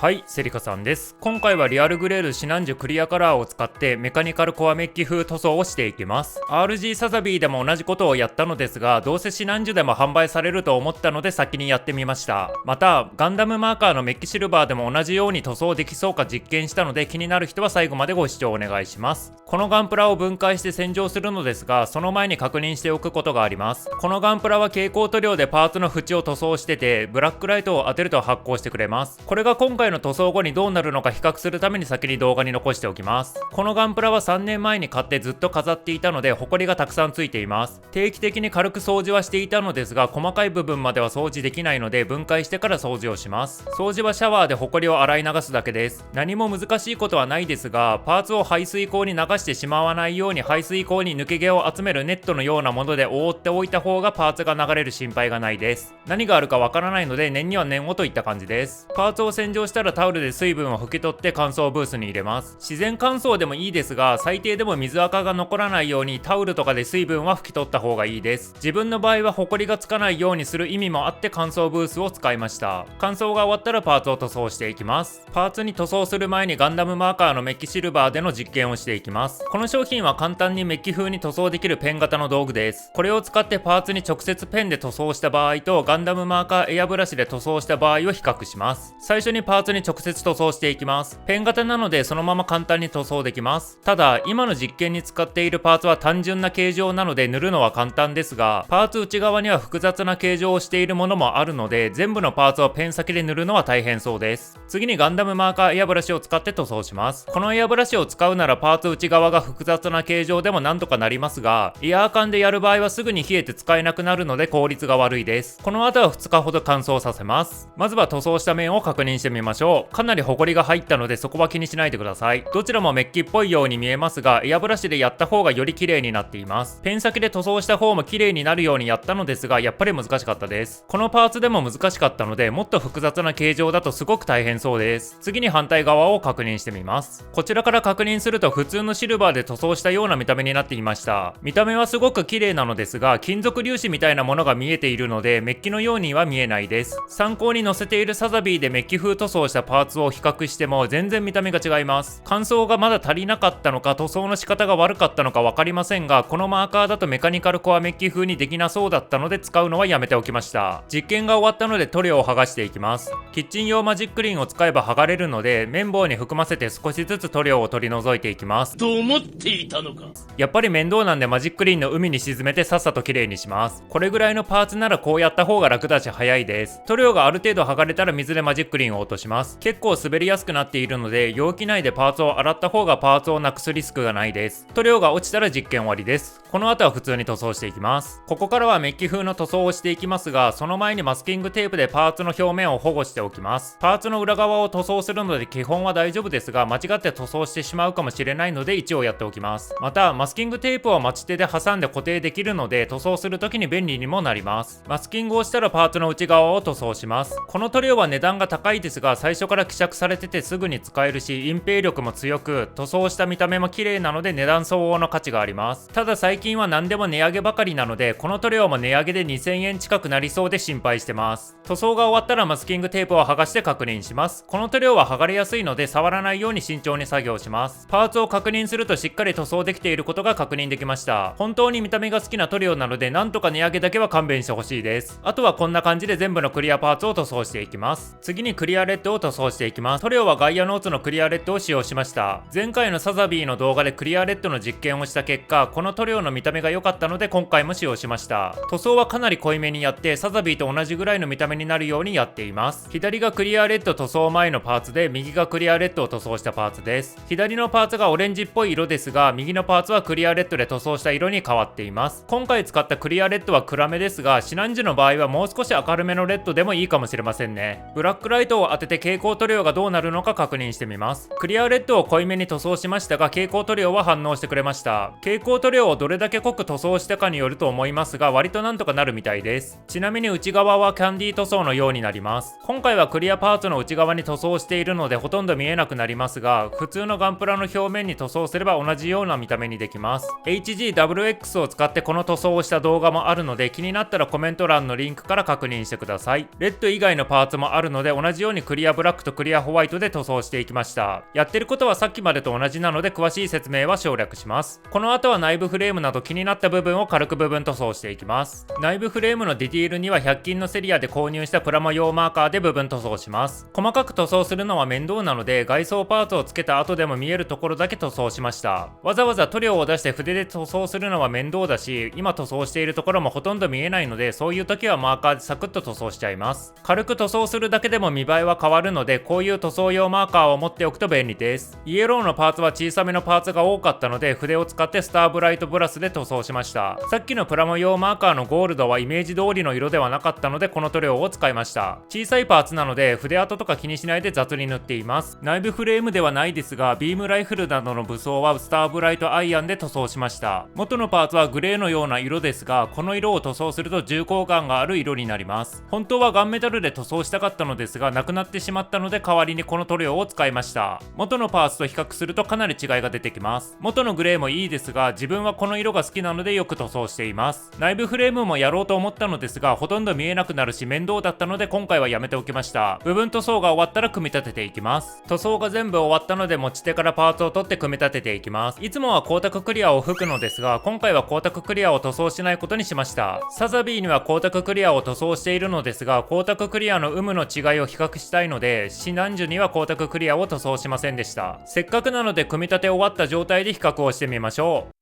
はい、セリカさんです。今回はリアルグレードシナンジュクリアカラーを使ってメカニカルコアメッキ風塗装をしていきます。RG サザビーでも同じことをやったのですが、どうせシナンジュでも販売されると思ったので先にやってみました。また、ガンダムマーカーのメッキシルバーでも同じように塗装できそうか実験したので、気になる人は最後までご視聴お願いします。このガンプラを分解して洗浄するのですが、その前に確認しておくことがあります。このガンプラは蛍光塗料でパーツの縁を塗装してて、ブラックライトを当てると発光してくれます。これが今回の塗装後にどうなるのか比較するために先に動画に残しておきます。このガンプラは3年前に買ってずっと飾っていたので、ホコリがたくさんついています。定期的に軽く掃除はしていたのですが、細かい部分までは掃除できないので、分解してから掃除をします。掃除はシャワーでホコリを洗い流すだけです。何も難しいことはないですが、パーツを排水口に流してしまわないように排水口に抜け毛を集めるネットのようなもので覆っておいた方がパーツが流れる心配がないです。何があるかわからないので、念には念をといった感じです。パーツを洗浄したらタオルで水分を拭き取って乾燥ブースに入れます。自然乾燥でもいいですが、最低でも水垢が残らないようにタオルとかで水分は拭き取った方がいいです。自分の場合はホコリがつかないようにする意味もあって乾燥ブースを使いました。乾燥が終わったらパーツを塗装していきます。パーツに塗装する前にガンダムマーカーのメッキシルバーでの実験をしていきます。この商品は簡単にメッキ風に塗装できるペン型の道具です。これを使ってパーツに直接ペンで塗装した場合とガンダムマーカーエアブラシで塗装した場合を比較します。最初にパーツに直接塗装していきます。ペン型なのでそのまま簡単に塗装できます。ただ今の実験に使っているパーツは単純な形状なので塗るのは簡単ですが、パーツ内側には複雑な形状をしているものもあるので、全部のパーツをペン先で塗るのは大変そうです。次にガンダムマーカーエアブラシを使って塗装します。このエアブラシを使うならパーツ内側が複雑な形状でもなんとかなりますが、エアー缶でやる場合はすぐに冷えて使えなくなるので効率が悪いです。この後は2日ほど乾燥させます。まずは塗装した面を確認してみましょう。かなりホコリが入ったのでそこは気にしないでください。どちらもメッキっぽいように見えますが、エアブラシでやった方がより綺麗になっています。ペン先で塗装した方も綺麗になるようにやったのですが、やっぱり難しかったです。このパーツでも難しかったので、もっと複雑な形状だとすごく大変そうです。次に反対側を確認してみます。こちらから確認すると普通のシルバーで塗装したような見た目になっていました。見た目はすごく綺麗なのですが、金属粒子みたいなものが見えているのでメッキのようには見えないです。参考に載せているサザビーでメッキ風塗装したパーツを比較しても全然見た目が違います。乾燥がまだ足りなかったのか塗装の仕方が悪かったのか分かりませんが、このマーカーだとメカニカルコアメッキ風にできなそうだったので使うのはやめておきました。実験が終わったので塗料を剥がしていきます。キッチン用マジックリンを使えば剥がれるので、綿棒に含ませて少しずつ塗料を取り除いていきます。と思っていたのか。やっぱり面倒なんでマジックリンの海に沈めてさっさと綺麗にします。これぐらいのパーツならこうやった方が楽だし早いです。塗料がある程度剥がれたら水でマジックリンを落とします。結構滑りやすくなっているので、容器内でパーツを洗った方がパーツをなくすリスクがないです。塗料が落ちたら実験終わりです。この後は普通に塗装していきます。ここからはメッキ風の塗装をしていきますが、その前にマスキングテープでパーツの表面を保護しておきます。パーツの裏側を塗装するので基本は大丈夫ですが、間違って塗装してしまうかもしれないので一応やっておきます。またマスキングテープを持ち手で挟んで固定できるので塗装する時に便利にもなります。マスキングをしたらパーツの内側を塗装します。この塗料は値段が高いですが、最初から希釈されててすぐに使えるし、隠蔽力も強く、塗装した見た目も綺麗なので値段相応の価値があります。ただ最近は何でも値上げばかりなので、この塗料も値上げで2000円近くなりそうで心配してます。塗装が終わったらマスキングテープを剥がして確認します。この塗料は剥がれやすいので触らないように慎重に作業します。パーツを確認するとしっかり塗装できていることが確認できました。本当に見た目が好きな塗料なので、なんとか値上げだけは勘弁してほしいです。あとはこんな感じで全部のクリアパーツを塗装していきます。次にクリアレッドを塗装していきます。塗料はガイアノーツのクリアレッドを使用しました。前回のサザビーの動画でクリアレッドの実験をした結果、この塗料の見た目が良かったので今回も使用しました。塗装はかなり濃いめにやって、サザビーと同じぐらいの見た目になるようにやっています。左がクリアレッド塗装前のパーツで、右がクリアレッドを塗装したパーツです。左のパーツがオレンジっぽい色ですが、右のパーツはクリアレッドで塗装した色に変わっています。今回使ったクリアレッドは暗めですが、シナンジュの場合はもう少し明るめのレッドでもいいかもしれませんね。ブラックライトを当てて蛍光塗料がどうなるのか確認してみます。クリアレッドを濃いめに塗装しましたが、蛍光塗料は反応してくれました。蛍光塗料をどれだけ濃く塗装したかによると思いますが、割となんとかなるみたいです。ちなみに内側はキャンディー塗装のようになります。今回はクリアパーツの内側に塗装しているのでほとんど見えなくなりますが、普通のガンプラの表面に塗装すれば同じような見た目にできます。HGWX を使ってこの塗装をした動画もあるので、気になったらコメント欄のリンクから確認してください。レッド以外のパーツもあるので同じようにクリアアブラックとクリアホワイトで塗装していきました。やってることはさっきまでと同じなので詳しい説明は省略します。この後は内部フレームなど気になった部分を軽く部分塗装していきます。内部フレームのディティールには100均のセリアで購入したプラモ用マーカーで部分塗装します。細かく塗装するのは面倒なので外装パーツをつけた後でも見えるところだけ塗装しました。わざわざ塗料を出して筆で塗装するのは面倒だし、今塗装しているところもほとんど見えないので、そういう時はマーカーでサクッと塗装しちゃいます。軽く塗装するだけでも見栄えは変わるので、こういう塗装用マーカーを持っておくと便利です。イエローのパーツは小さめのパーツが多かったので、筆を使ってスターブライトブラスで塗装しました。さっきのプラモ用マーカーのゴールドはイメージ通りの色ではなかったので、この塗料を使いました。小さいパーツなので筆跡とか気にしないで雑に塗っています。内部フレームではないですが、ビームライフルなどの武装はスターブライトアイアンで塗装しました。元のパーツはグレーのような色ですが、この色を塗装すると重厚感がある色になります。本当はガンメタルで塗装したかったのですが、なくなってしまったので代わりにこの塗料を使いました。元のパーツと比較するとかなり違いが出てきます。元のグレーもいいですが、自分はこの色が好きなのでよく塗装しています。内部フレームもやろうと思ったのですが、ほとんど見えなくなるし面倒だったので今回はやめておきました。部分塗装が終わったら組み立てていきます。塗装が全部終わったので持ち手からパーツを取って組み立てていきます。いつもは光沢クリアを吹くのですが、今回は光沢クリアを塗装しないことにしました。サザビーには光沢クリアを塗装しているのですが、光沢クリアの有無の違いを比較したいので、シナンジュには光沢クリアを塗装しませんでした。せっかくなので組み立て終わった状態で比較をしてみましょう。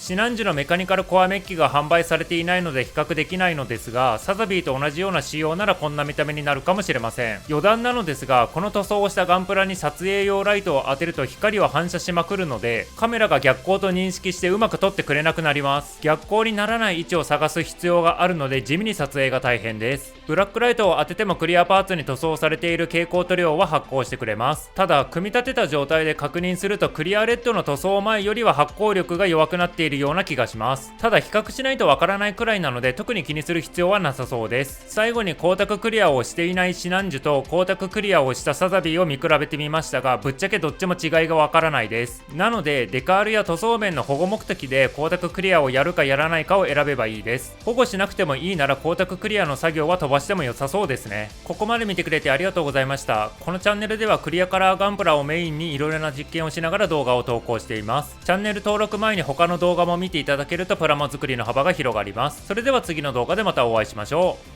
シナンジュのメカニカルコアメッキが販売されていないので比較できないのですが、サザビーと同じような仕様ならこんな見た目になるかもしれません。余談なのですが、この塗装をしたガンプラに撮影用ライトを当てると光を反射しまくるので、カメラが逆光と認識してうまく撮ってくれなくなります。逆光にならない位置を探す必要があるので地味に撮影が大変です。ブラックライトを当ててもクリアパーツに塗装されている蛍光塗料は発光してくれます。ただ組み立てた状態で確認するとクリアレッドの塗装前よりは発光力が弱くなっているような気がします。ただ比較しないとわからないくらいなので特に気にする必要はなさそうです。最後に光沢クリアをしていないシナンジュと光沢クリアをしたサザビーを見比べてみましたが、ぶっちゃけどっちも違いがわからないです。なのでデカールや塗装面の保護目的で光沢クリアをやるかやらないかを選べばいいです。保護しなくてもいいなら光沢クリアの作業は飛ばしても良さそうですね。ここまで見てくれてありがとうございました。このチャンネルではクリアカラーガンプラをメインにいろいろな実験をしながら動画を投稿しています。チャンネル登録前に他の動画も見ていただけるとプラモ作りの幅が広がります。それでは次の動画でまたお会いしましょう。